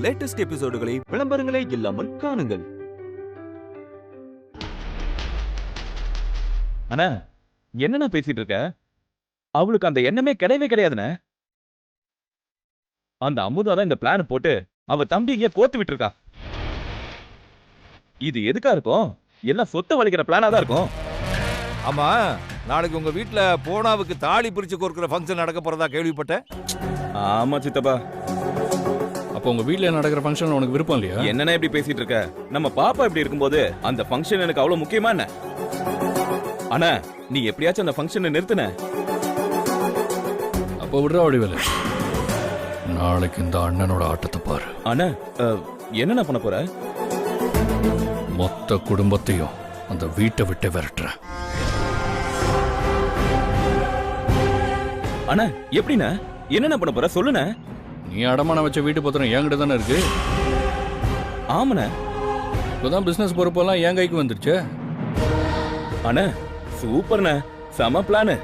Latest எபிசோடுகளை விளம்பரங்களே இல்லாமல் காணுங்கள். அண்ணா என்னண்ணா பேசிட்டு இருக்க? அவளுக்கு அந்த எண்ணமே கிடையவே கிடையாதுண்ணே. அந்த அமுதா தான் இந்த பிளான் போட்டு அவ தம்பியை கோத்து விட்டு இருக்கா. இது எதுக்கா இருக்கும்? எல்லாம் சொத்தை வலிக்கிற பிளானா தான் இருக்கும். ஆமா, நாளைக்கு உங்க வீட்டுல போனாவுக்கு தாலி பிரிச்சு கோர்க்கிற ஃபங்க்ஷன் நடக்க போறதா கேள்விப்பட்டேன். ஆமா சித்தப்பா. அப்போ உங்க வீட்டுல நடக்கிற ஃபங்க்ஷன் உனக்கு விருப்பம் இல்லையா? என்னண்ணா இப்படி பேசிட்டு இருக்க? நம்ம பாப்பா இப்படி இருக்கும்போது அந்த ஃபங்க்ஷன் எனக்கு அவ்வளவு முக்கியமா என்ன? அண்ணா நீ எப்படியாச்சும் அந்த ஃபங்க்ஷனை நிறுத்துன. அப்போ விடுறா வடிவேலு, நாளைக்கு இந்த அண்ணனோட ஆட்டத்தை பாரு. அண்ணா என்னண்ணா பண்ண போற? மொத்த குடும்பத்தையும் அந்த வீட்டை விட்டு விரட்டுறேன். அண்ணா எப்படிண்ணா? என்னண்ணா பண்ண போற சொல்லுண்ணா. நீ அடமான வச்ச வீட்டு பத்திரம் என்கிட்ட தானே இருக்கு. ஆமாண்ணா. இப்போதான் பிசினஸ் பொறுப்பெல்லாம் என் கைக்கு வந்துருச்சு. அண்ணா சூப்பர்ண்ணா, செம பிளானு.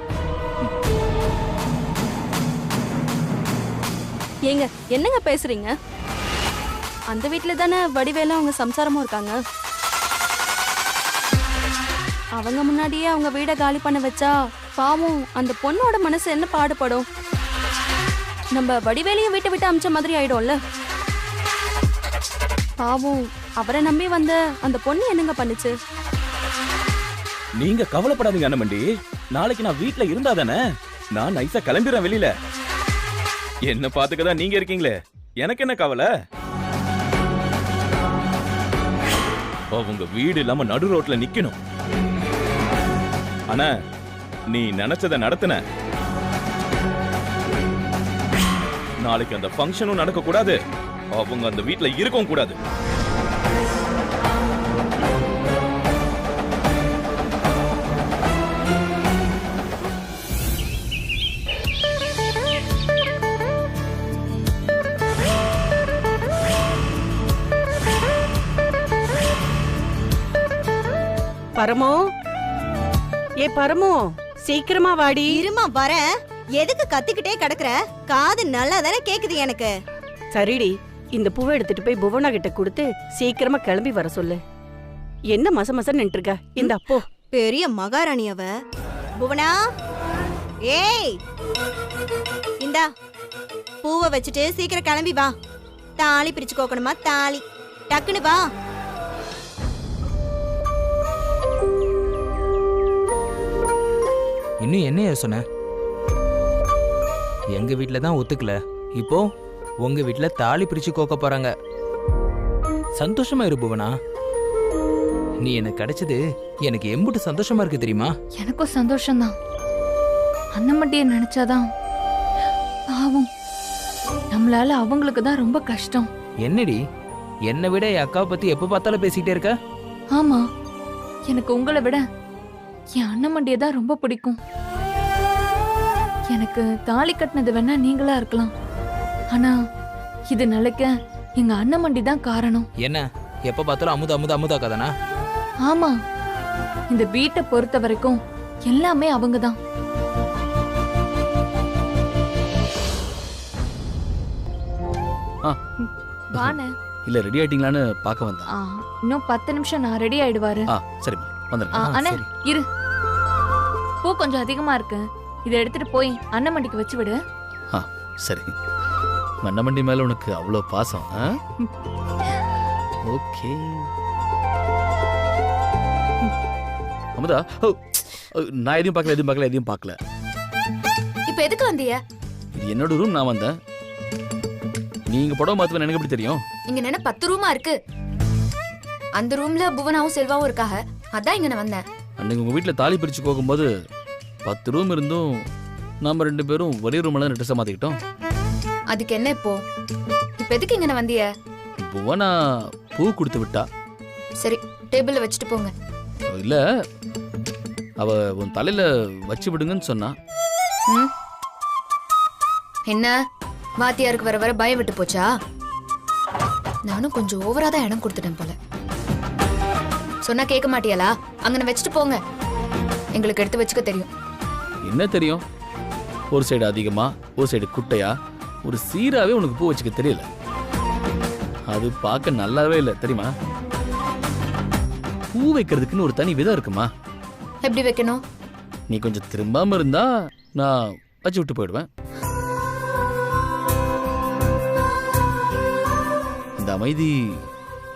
ஏங்க என்னங்க பேசுறீங்க? அந்த வீட்டுல தானே வடிவேல அவங்க சம்சாரமும் இருக்காங்க. அவங்க முன்னாடியே அவங்க வீட காலி பண்ண வச்சா பாவம் அந்த பொண்ணோட மனசு என்ன பாடுபடும்? நம்ம வடிவேலையும் வீட்டை விட்டு அமிச்ச மாதிரி ஆயிடும்ல. பாவம் அவரை நம்பி வந்த அந்த பொண்ணு என்னங்க பண்ணுச்சு? நீங்க கவலைப்படாதீங்க அண்ணமண்டி. நாளைக்கு நான் வீட்டுல இருந்தா தானே நான் நைஸா கிளம்பிடுறேன் வெளியில. என்ன பாத்துக்கதான் நீங்க இருக்கீங்களே, எனக்கு என்ன கவலை? அவங்க வீடு இல்லாம நடு ரோட்ல நிக்கணும். அண்ணா நீ நினைச்சத நடத்துன. நாளைக்கு அந்த ஃபங்க்ஷனும் நடக்க கூடாது, அவங்க அந்த வீட்டுல இருக்கவும் கூடாது. பரமோ, ஏ பரமோ, சீக்கிரமா வாடி. இருமா வர. எதுக்கு கத்திக்கிட்டே கிடக்குற? காது நல்லா தானே கேக்குது எனக்கு. சரிடி, இந்த பூவை எடுத்துட்டு போய் புவனா கிட்ட கொடுத்து சீக்கிரமா கிளம்பி வர சொல்லு. என்ன மச நின்று இருக்க? இந்த அப்போ பெரிய மகாராணி அவ. புவனா, ஏய் இந்தா பூவை வச்சுட்டு சீக்கிரம் கிளம்பி வா. தாலி பிரிச்சு கோக்கணுமா? தாலி டக்குன்னு வா. இன்னும் என்ன சொன்ன? எங்க வீட்டுல தான் ஒத்துக்கல, இப்போ உங்க வீட்டுல தாலி பிரிச்சு கோக்க போறாங்க. சந்தோஷமா இரு புவனா. நீ எனக்கு கிடைச்சது எனக்கு எம்புட்டு சந்தோஷமா இருக்கு தெரியுமா? எனக்கும் சந்தோஷம்தான். அண்ணமட்டியை நினைச்சாதான் பாவம், நம்மளால அவங்களுக்கு தான் ரொம்ப கஷ்டம். என்னடி, என்னை விட என் அக்காவை பத்தி எப்ப பார்த்தாலும் பேசிக்கிட்டே இருக்க? ஆமா, எனக்கு உங்களை விட என் அண்ணமண்டியை தான் ரொம்ப பிடிக்கும். எனக்கு தாலி கட்டினது வேணா நீங்களா இருக்கலாம், ஆனா இது நிலைக்க எங்க அண்ணமண்டி தான் காரணம். என்ன எப்ப பார்த்தாலும் அமுதா அமுதா அமுதா கதானா? ஆமா, இந்த வீட்டை பொறுத்த வரைக்கும் எல்லாமே அவங்க தான். வானே இல்ல ரெடி ஆயிட்டீங்களான்னு பார்க்க வந்தேன். இன்னும் 10 நிமிஷம் நான் ரெடி ஆயிடுவாரு. சரிம்மா வந்துடுறேன். அண்ணே இரு, பூ கொஞ்சம் அதிகமா இருக்கு, இதை எடுத்துட்டு போய் அண்ணமண்டிக்கு வச்சு விடு. சரி, அண்ணமண்டி மேல உனக்கு அவ்வளோ பாசம். ஓகே அமுதா, நான் எதையும் பார்க்கல. இப்ப எதுக்கு வந்தீங்க? இது என்னோட ரூம், நான் வந்தேன். நீங்க புடவை மாத்துவேன் எனக்கு எப்படி தெரியும்? இங்க என்ன 10 ரூமா இருக்கு? அந்த ரூம்ல புவனாவும் செல்வாவும் இருக்காக, அதான் இங்க நான் வந்தேன். அன்னைக்கு உங்க வீட்டுல தாலி பிரிச்சு போகும்போது 10 ரூம் இருந்தும் நாம 2 பேரும் ஒரே ரூம்ல ட்ரெஸ் மாத்திக்கிட்டோம். அதுக்கு என்ன இப்போ? இப்ப எதுக்கு இங்க நான் வந்தீங்க? புவனா பூ கொடுத்து விட்டா. சரி, டேபிள்ல வச்சுட்டு போங்க. இல்ல, அவ உன் தலையில வச்சு விடுங்கன்னு சொன்னா. என்ன வாத்தியாருக்கு வர வர பயம் விட்டு போச்சா? நானும் கொஞ்சம் ஓவரா தான் இடம் கொடுத்துட்டேன் போல. சொன்னா கேட்க மாட்டியாளா? அங்கன வச்சுட்டு போங்க, எங்களுக்கு எடுத்து வச்சுக்க தெரியும். என்ன தெரியும்? ஒரு சைடு அதிகமா, ஒரு சைடு குட்டையா, ஒரு சீராவே உனக்கு பூ வச்சுக்க தெரியல. அது பார்க்க நல்லாவே இல்லை தெரியுமா? பூ வைக்கிறதுக்குன்னு ஒரு தனி விதம் இருக்குமா? எப்படி வைக்கணும்? நீ கொஞ்சம் திரும்பாம இருந்தா நான் வச்சு விட்டு போயிடுவேன். இந்த அமைதி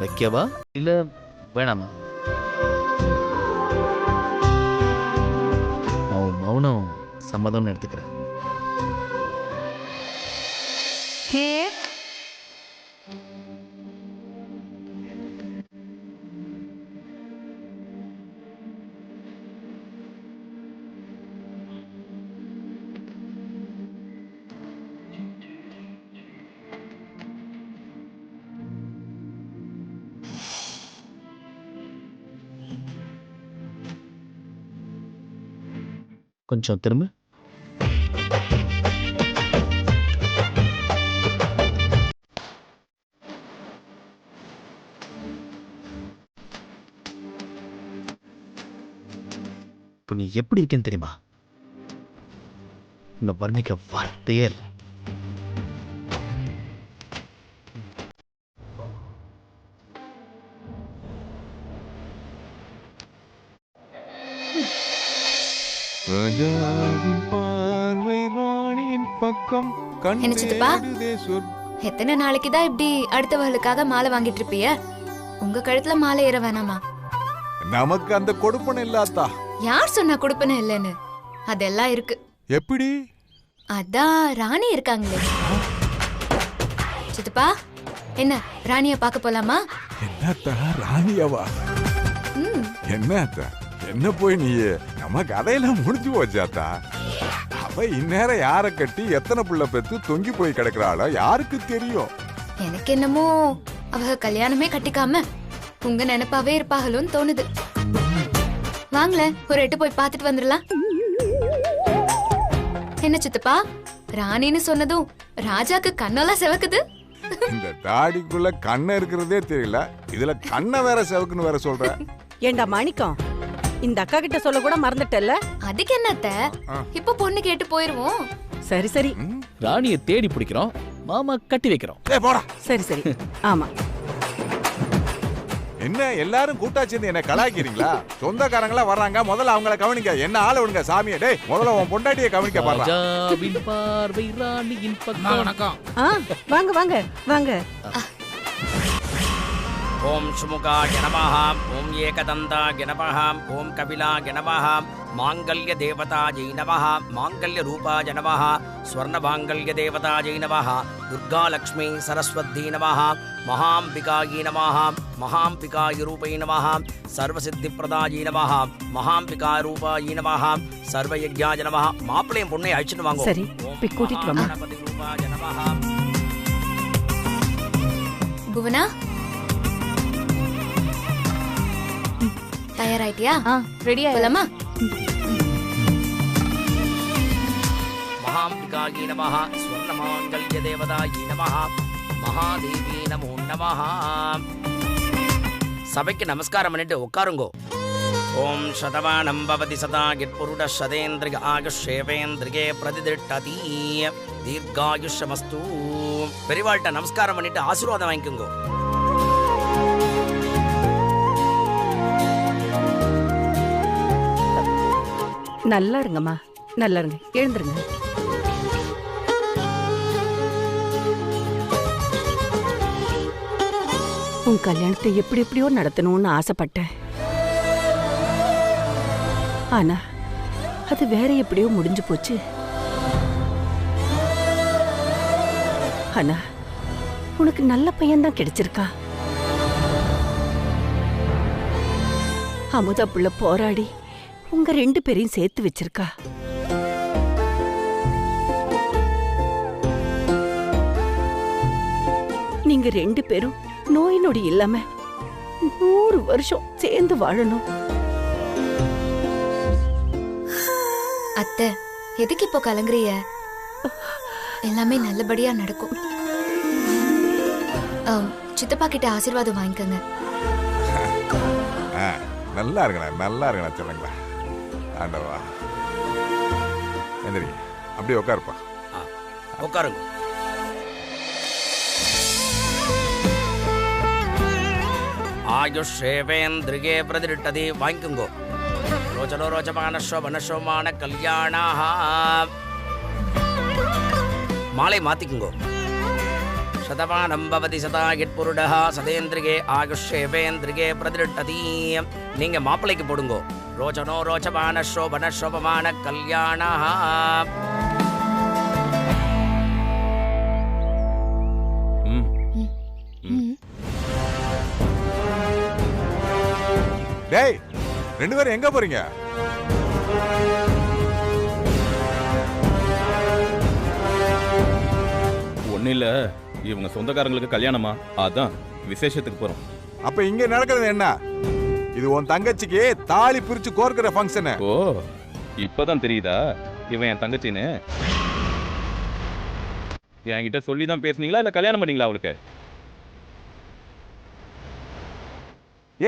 வைக்கவா இல்ல வேணாமா? மௌனம் சம்மதம்னு எடுத்துக்கிறேன். கொஞ்சம் திரும்ப. இப்போ நீ எப்படி இருக்கேன்னு தெரியுமா? இந்த வர்ணிக்க வார்த்தையே இல்லை. என்ன சித்தப்பா? எத்தனை நாளைக்கு தான் இப்படி அடுத்தவர்களுக்காக மாலை வாங்கிட்டு இருப்பிய? உங்க கழுத்துல மாலை ஏற வேணாமா? நமக்கு அந்த கொடுப்பனை இல்லாதா? யார் சொன்னா கொடுப்பன இல்லைன்னு? அதெல்லாம் இருக்கு. எப்படி? அதான் ராணி இருக்காங்களே. சித்தப்பா, என்ன ராணிய பார்க்க போலாமா? என்னத்தா ராணியாவா? என்னத்தா என்ன போய் நீ நம்ம கதையெல்லாம் முடிஞ்சு போச்சாத்தா? அவ இந்நேரம் யார கட்டி எத்தனை புள்ள பெத்து தொங்கி போய் கிடக்குறாளோ யாருக்கு தெரியும்? எனக்கு என்னமோ அவ கல்யாணமே கட்டிக்காம உங்க நினைப்பாவே இருப்பாங்களோன்னு தோணுது. வாங்களே ஒரு எட்டு போய் பார்த்துட்டு வந்துடலாம். என்ன சித்தப்பா, ராணின்னு சொன்னதும் ராஜாக்கு கண்ணெல்லாம் செவக்குது. இந்த தாடிக்குள்ள கண்ண இருக்கிறதே தெரியல, இதுல கண்ண வேற செவக்குன்னு வேற சொல்ற. ஏண்டா மாணிக்கம், இந்த அக்கா கிட்ட சொல்ல கூட மறந்துட்டல்ல? அதுக்கு என்னத்த, இப்ப பொண்ணு கேட்டு போயிருவோம். சரி சரி, ராணியை தேடி பிடிக்கிறோம், மாமா கட்டி வைக்கிறோம். சரி சரி. ஆமா. என்ன எல்லாரும் கூட்டா சேர்ந்து என்ன கலாய்க்கிறீங்களா? சொந்தக்காரங்களா வர்றாங்க, முதல்ல அவங்கள கவனிக்க. என்ன ஆள விடுங்க சாமியே. டேய் முதல்ல உன் பொண்டாட்டியை கவனிக்க பாருடா. ராஜாவின் பார்வை ராணியின் பக்கம். வணக்கம். வாங்க வாங்க வாங்க. ஓம் சுமுகாய நமஹ, ஓம் ஏகதந்தாய நமஹ, ஓம் கபிலாய நமஹ, மாங்கல்ய தேவதாயை நமஹ, மாங்கல்ய ரூபாய நமஹ, ஸ்வர்ணமாங்கல்ய தேவதாயை நமஹ, துர்கா லக்ஷ்மி சரஸ்வதி நமஹ, மகாம்பிகாயை நமஹ, மகாம்பிகாய ரூபை நமஹ, சர்வசித்திப்பிரதாயை நமஹ, மகாம்பிகா ரூபாயை நமஹ, சர்வயஜ்ஞாய நமஹ. மாப்பிள்ளையும் பொண்ணை அழிச்சிட்டு வாங்க. சரி, போய் கூட்டிட்டு வாமா. கணபதி ரூபாய நமஹ. புவனா, தயாராயிட்டியா? ரெடியா போலாமா? மகாம்பிகாயை நமஹ, ஸ்வர்ணமாங்கல்ய தேவதாயை நமஹ, மகாதேவி நமோ நமஹ. சபைக்கு நமஸ்காரம் பண்ணிட்டு உட்காருங்கோ. ஓம் சதவானம் பவதி சதா யத்புருட சதேந்திரிய ஆயுஷேவேந்திரியே பிரதிதிட்டதி தீர்காயுஷமஸ்து. பெரியவாள்கிட்ட நமஸ்காரம் பண்ணிட்டு ஆசீர்வாதம் வாங்கிக்கோங்க. நல்லா இருங்கம்மா, நல்லா இருங்க. எழுந்துருங்க. உன் கல்யாணத்தை எப்படி எப்படியோ நடத்தணும்னு ஆசைப்பட்டேன். ஆனா அது வேற எப்படியோ முடிஞ்சு போச்சு. ஆனா உனக்கு நல்ல பையன்தான் கிடைச்சிருக்கா. அமுதா புள்ள போராடி உங்க ரெண்டு பேரையும் சேர்த்து வச்சிருக்கா. நீங்க ரெண்டு பேரும் நோய் நொடி இல்லாம 100 வருஷம் சேர்ந்து வாழணும். அத்தை, எதுக்கு இப்போ கலங்குறிய? எல்லாமே நல்லபடியா நடக்கும். சித்தப்பா கிட்ட ஆசீர்வாதம் வாங்கிக்கங்க. நல்லா இருக்கணா, நல்லா இருக்கணா சொல்லுங்களா. ஆண்டவா, எந்திரி, அப்படியே உட்காருப்பா. உட்காருங்க. ஆயுஷேவேந்திரியே பிரதிருட்டதி வாங்கிக்குங்கோ. ரோச்சனோ ரோச்சமான சோபன கல்யாணாக. மாலை மாத்திக்குங்கோ. சதமானம் பவதி சதாகிட் புருடஹ சதேந்திரிகே ஆயுஷேவேந்திரிகே பிரதிருட்டதி. நீங்க மாப்பிள்ளைக்கு போடுங்கோ. ரோச்சனோ ரோச்சமான சோபன கல்யாணாக. டேய், 2 பேரும் எங்க போறீங்க? ஒன்னும் இல்ல, இவங்க சொந்தக்காரங்களுக்கு கல்யாணமா, அதான் விசேஷத்துக்கு போறோம். அப்ப இங்க நடக்கிறது என்ன? இது உன் தங்கச்சிக்கு தாலி பிரிச்சு கோர்க்கிற ஃபங்க்ஷன். ஓ, இப்பதான் தெரியுதா இவன் என் தங்கச்சின்னு? என்கிட்ட சொல்லி தான் பேசுனீங்களா இல்ல கல்யாணம் பண்ணீங்களா அவளுக்கு?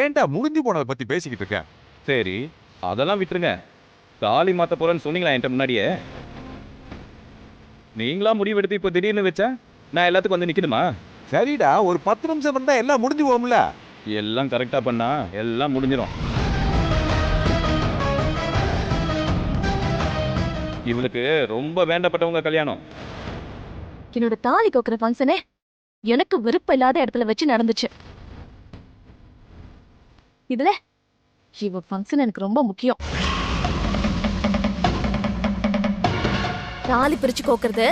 ஏன்டா முடிஞ்சு போனதை பத்தி பேசிக்கிட்டு இருக்க? சரி, அதெல்லாம் விட்டுருங்க. தாலி மாத்த போறேன்னு சொன்னீங்களா என்கிட்ட முன்னாடியே? நீங்களா முடிவெடுத்து இப்போ திடீர்னு வச்சா நான் எல்லாத்துக்கும் வந்து நிக்கணுமா? சரிடா, ஒரு 10 நிமிஷம் இருந்தா எல்லாம் முடிஞ்சு போகும்ல. எல்லாம் கரெக்டா பண்ணா எல்லாம் முடிஞ்சிடும். இவளுக்கு ரொம்ப வேண்டப்பட்டவங்க கல்யாணம். என்னோட தாலி கோக்குற ஃபங்க்ஷனே எனக்கு விருப்பம் இல்லாத இடத்துல வச்சு நடந்துச்சு. இதுல இவ ஃபங்க்ஷன் எனக்கு ரொம்ப முக்கியம். தாலி பிரிச்சு கோக்குறது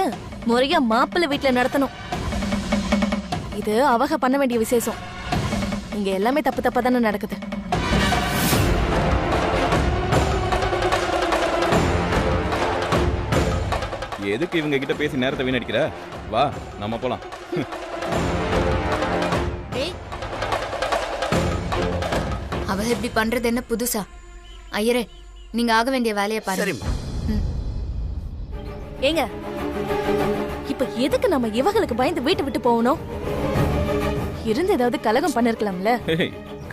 முறையா மாப்பிள்ளை வீட்டுல நடத்தணும். இது அவங்க பண்ண வேண்டிய விசேஷம். இங்க எல்லாமே தப்பா தானே நடக்குது. எதுக்கு இவங்க கிட்ட பேசி நேரத்தை வீணடிக்கிற? வா, நம்ம போலாம். அவ இப்படி பண்றது என்ன புதுசா? ஐயரே, நீங்க ஆக வேண்டிய வேலையை பாருங்க. ஏங்க, இப்ப எதுக்கு நம்ம இவங்களுக்கு பயந்து வீட்டை விட்டு போகணும்? இருந்து ஏதாவது கலகம் பண்ணிருக்கலாம்ல.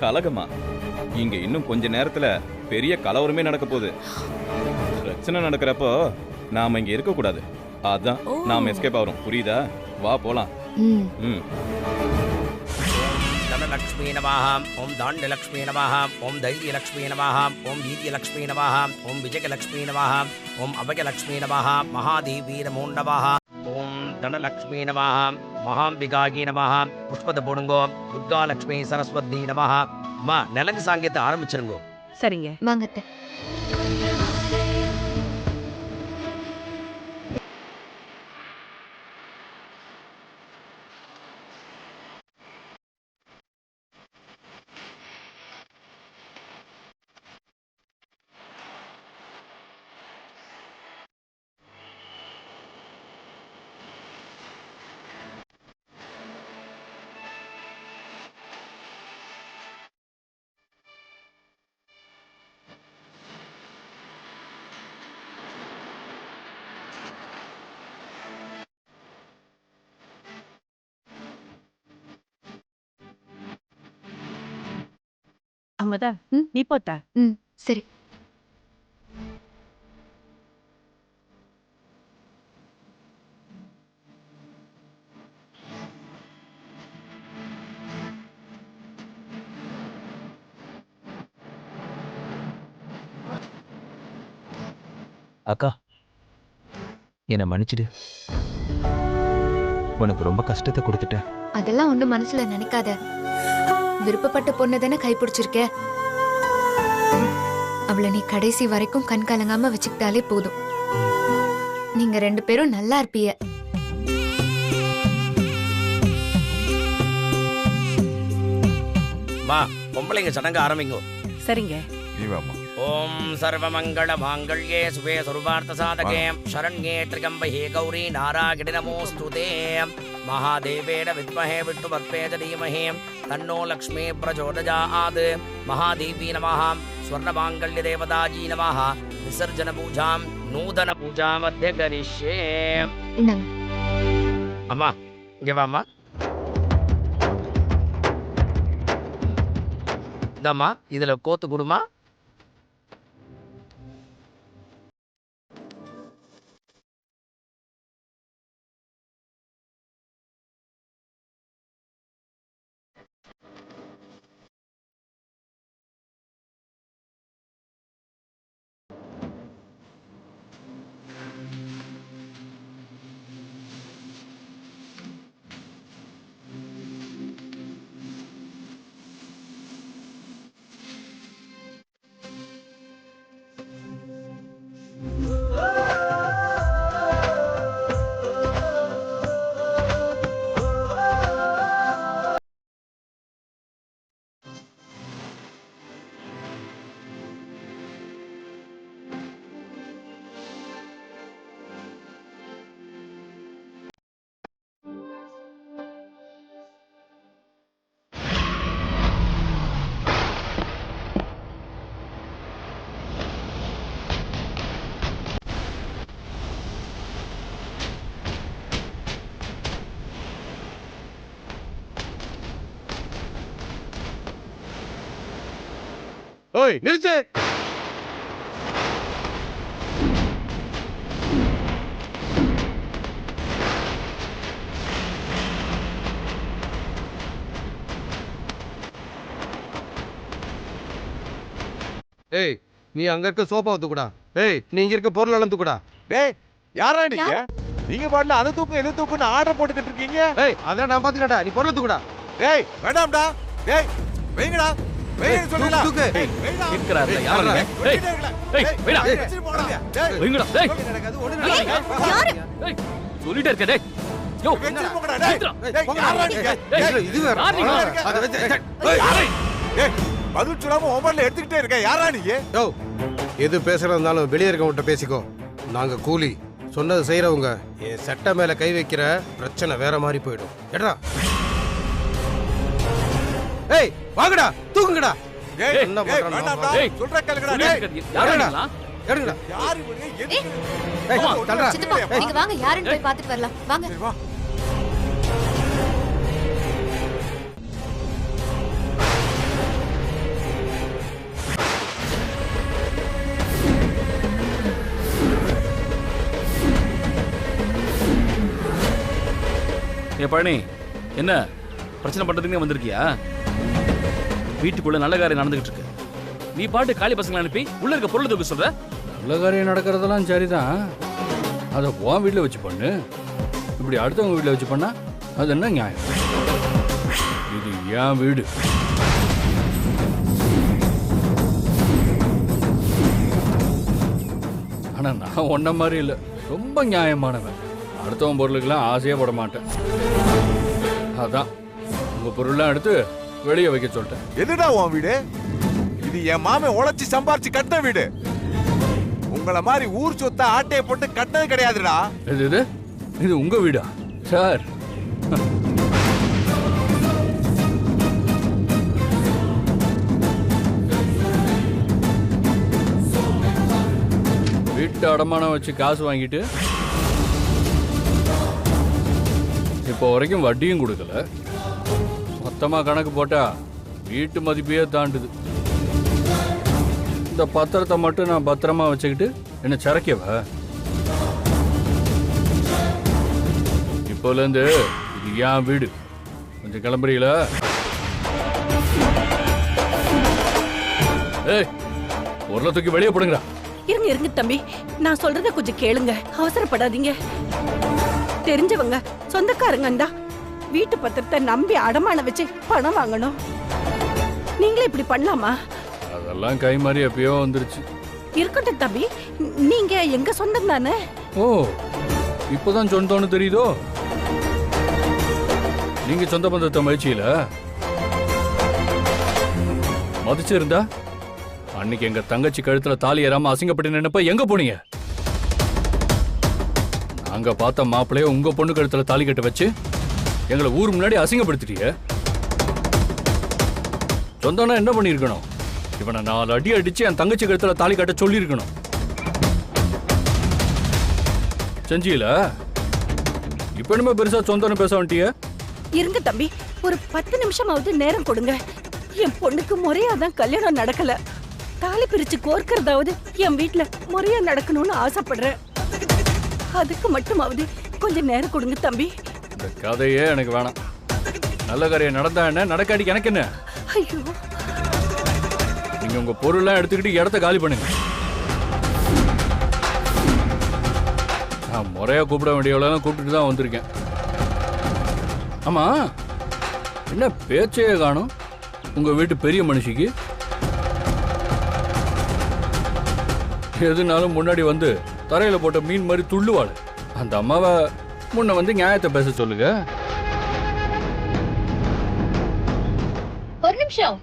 கலகமா? இங்க இன்னும் கொஞ்ச நேரத்துல பெரிய கலவரமே நடக்க போகுது. பிரச்சனை நடக்கிறப்போ நாம இங்க இருக்க கூடாது. அதான் நாம எஸ்கேப் ஆகிறோம். புரியுதா? வா போலாம். தனலக்ஷ்மி நமஹ, ஓம் தாண்யலக்ஷ்மி நமஹ, ஓம் தைரியலக்ஷ்மி நமஹ, ஓம் வீரியலக்ஷ்மி நமஹ, ஓம் விஜயலக்ஷ்மி நமஹ, ஓம் அபயலக்ஷ்மி நமஹ, மகாதேவி நமோ நமஹ, ஓம் தனலக்ஷ்மி நமஹ, மகாம்பிகாகி நமஹ. புஷ்பத்தை போடுங்கோ. துர்காலக்ஷ்மி சரஸ்வதி நமஹ. அம்மா, நிலங்கு சாங்கியத்தை ஆரம்பிச்சிருங்கோ. சரிங்க, வாங்கத்த. அம்மதா, நீ போத்தா. சரி. அக்கா, என்னை மன்னிச்சிடு. உனக்கு ரொம்ப கஷ்டத்தை கொடுத்துட்டேன். அதெல்லாம் ஒண்ணு மனசுல நினைக்காத. விருப்பப்பட்ட பொண்ணு தானே கைப்பிடிச்சிருக்க. அவளை நீ கடைசி வரைக்கும் கண் கலங்காம வச்சுக்கிட்டாலே போதும். நீங்க 2 பேரும் நல்லா இருப்பீங்க. மா, பொம்பளைங்க சடங்கு ஆரம்பிங்கோ. சரிங்க. நீ வாமா. ஓம் சர்வமங்கள மாங்கல்யே சுபே சர்வார்த்த சாதகே சரண்யே த்ரிகம்பஹே கௌரி நாராயணி நமோஸ்துதே. மகாதேவேன வித்மஹே விஷ்ணுபத்மேஜ தீமஹி தன்னோ லக்ஷ்மீ பிரச்சோதயாத். மகாதேவி நமஹ. ஸ்வர்ணமாங்கல்ய தேவதாஜி நமஹ. விசர்ஜன பூஜாம் நூதன பூஜா மத்திய கரிஷ்யே. அம்மா, இங்க வாம்மா. இந்தம்மா, இதுல கோத்து கொடுமா. ஓய் நிறுத்து. ஏய் நீ அங்க இருக்க சோஃபா தூக்குடா. ஏய் நீ இங்க இருக்க பொருள் எல்லாம் தூக்குடா. டேய் யாரா நீங்க? நீங்க பாட்டுல அது தூக்கு இது தூக்குன்னு ஆர்டர் போட்டுக்கிட்டு இருக்கீங்க. ஏய் அதான் நான் பாத்துக்கடா. நீ பொருள் தூக்குடா. டேய் வேண்டாம்டா. டேய் வைங்கடா. வைங்க சொல்லுடா. தூக்கு. இருக்கிறாருல யாரு நீங்க? டேய் டேய் வைடா. வைங்கடா. டேய் யாரு? டேய் சொல்லிட்டே இருக்க டேய். யோ போங்கடா டேய். டேய் யாரா நீங்க? இது வேற. அத வெச்சு டேய் பதில் சொல்லாம ஓமர்ல எடுத்துக்கிட்டே இருக்க. யாரா நீங்க? யோ எது பேசுறதா இருந்தாலும் வெளியே இருக்கவங்கிட்ட பேசிக்கோ. நாங்க கூலி சொன்னது செய்யறவங்க. என் சட்டை மேல கை வைக்கிற பிரச்சனை வேற மாதிரி போயிடும். எடா ஏய் வாங்கடா தூக்குங்கடா. டேய் என்ன வேண்டாம்டா. பண்றானே? டேய் சொல்ற கேளுங்கடா. சொல்லிட்டே யாரு நீங்களா? எடுங்கடா. யாரு இவங்க? எதுக்கு? ஏய் தள்ளுடா. சித்தப்பா நீங்க வாங்க யாருன்னு போய் பார்த்துட்டு வரலாம் வாங்க. வா. ஏ பழனி என்ன பிரச்சனை பண்றதுக்குனே வந்திருக்கியா? வீட்டுக்குள்ள நல்ல காரியம் நடந்துகிட்டு இருக்கு. நீ பாட்டு காலி பசங்களை அனுப்பி உள்ள இருக்க பொருள் தூக்க சொல்ற? நல்ல காரியம் நடக்கிறதெல்லாம் சரிதான். அதை உன் வீட்டில் வச்சு பண்ணு. இப்படி அடுத்தவங்க வீட்டில் வச்சு பண்ணா அது என்ன நியாயம்? இது என் வீடு. ஆனா நான் ஒன்ன மாதிரி இல்லை, ரொம்ப நியாயமானவன். அடுத்தவன் பொருளுக்கெல்லாம் ஆசையே பட மாட்டேன். அதான் உங்க பொருள்லாம் எடுத்து வெளியே வைக்க சொல்லிட்டேன். எதுடா உன் வீடு? இது என் மாமன் உழைச்சி சம்பாரிச்சு கட்டின வீடு. உங்களை மாதிரி ஊர் சொத்தை ஆட்டையை போட்டு கட்டினது கிடையாதுடா. இது இது உங்க வீடா சார்? வீட்டு அடமானம் வச்சு காசு வாங்கிட்டு இப்போ வரைக்கும் வட்டியும் கொடுக்கல. மொத்தமா கணக்கு போட்டா வீட்டு மதிப்பையே தாண்டுது. இந்த பத்திரத்தை மட்டும் நான் பத்திரமா வச்சுக்கிட்டு என்ன சரக்கவ? இப்போல இருந்து இது என் வீடு. கொஞ்சம் கிளம்புறீங்களா? ஏய் பொருளை தூக்கி வெளியே போடுங்கடா. இருங்க இருங்க தம்பி, நான் சொல்றத கொஞ்சம் கேளுங்க. அவசரப்படாதீங்க. தெரிஞ்சவங்க சொந்தக்காரங்க வீட்டு பத்திரத்தை நம்பி அடமான வச்சு பணம் வாங்கணும். நீங்களே இப்படி பண்ணலாமா? அதெல்லாம் கை மாறி எப்பயோ வந்துருச்சு. இருக்கட்டும் தம்பி, நீங்க எங்க சொந்தம் தானே? ஓ இப்போதான் சொந்தம்னு தெரியுதோ? நீங்க சொந்த பந்தத்தை மதிச்சில மதிச்சிருந்தா அன்னைக்கு எங்க தங்கச்சி கழுத்துல தாலி ஏறாம அசிங்கப்பட்டு நினைப்ப எங்க போனீங்க? நாங்க பார்த்த மாப்பிள்ளைய உங்க பொண்ணு கழுத்துல தாலி கட்ட வச்சு எங்களை ஊர் முன்னாடி அசிங்கப்படுத்திட்டீங்க. சொந்தம்னா என்ன பண்ணிருக்கணும்? இவனை 4 அடி அடிச்சு என் தங்கச்சி கழுத்துல தாலி கட்ட சொல்லி இருக்கணும். செஞ்சில இப்ப என்னமே பெருசா சொந்தம்னு பேச வேண்டிய. இருங்க தம்பி, ஒரு 10 நிமிஷமாவது நேரம் கொடுங்க. என் பொண்ணுக்கு முறையாதான் கல்யாணம் நடக்கல. தாலி பிரிச்சு கோர்க்கறதாவது என் வீட்டுல முறையா நடக்கணும்னு ஆசைப்படுறேன். அதுக்கு மட்டுமாவது கொஞ்சம் நேரம் கொடுங்க தம்பி. இந்த கதையே எனக்கு வேணாம். நல்ல காரியம் நடந்தா என்ன, நடக்காடி எனக்கு என்ன? ஐயோ, நீங்க உங்க பொருள்லாம் எடுத்துக்கிட்டு இடத்த காலி பண்ணுங்க. நான் முறையா கூப்பிட வேண்டியவளெல்லாம் கூப்பிட்டுட்டு தான் வந்திருக்கேன். ஆமா என்ன பேச்சையே காணும் உங்க வீட்டு பெரிய மனுஷிக்கு? எதுனாலும் முன்னாடி வந்து தரையில போட்ட மீன் மாதிரி துள்ளுவாள். அந்த அம்மாவை முன்ன வந்து நியாயத்தை பேச சொல்லுங்க. ஒரு நிமிஷம்.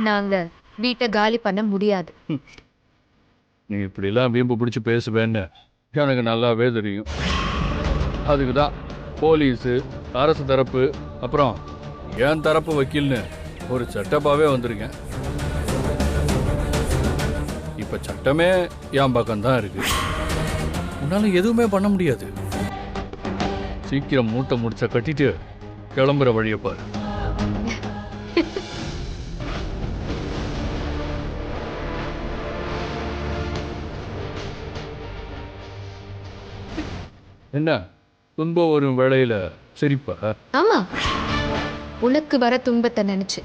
நாங்க வீட்டை காலி பண்ண முடியாது. நீ இப்படிலாம் வீம்பு பிடிச்சி பேசுவேன்னு எனக்கு நல்லாவே தெரியும். அதுக்கு தான் போலீஸு, அரசு தரப்பு, அப்புறம் என் தரப்பு வக்கீல்னு ஒரு செட்டப்பாகவே வந்திருக்கேன். இப்போ சட்டமே என் பக்கம்தான் இருக்கு. உன்னால எதுவுமே பண்ண முடியாது. சீக்கிரம் மூட்டை முடிச்ச கட்டிட்டு கிளம்புற வழியை பாரு. என்ன துன்பம் வரும் வேளையில சிரிப்பா? ஆமா, உனக்கு வர துன்பத்தை நினைச்சு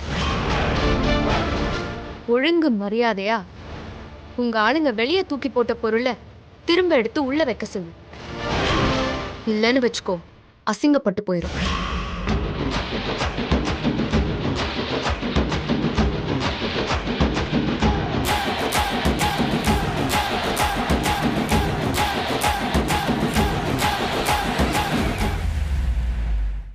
ஒழுங்கு மரியாதையா உங்க ஆளுங்க வெளியே தூக்கி போட்ட பொருளை திரும்ப எடுத்து உள்ள வைக்க சொல்லு. இல்லைன்னு வச்சுக்கோ, அசிங்கப்பட்டு போயிடும்.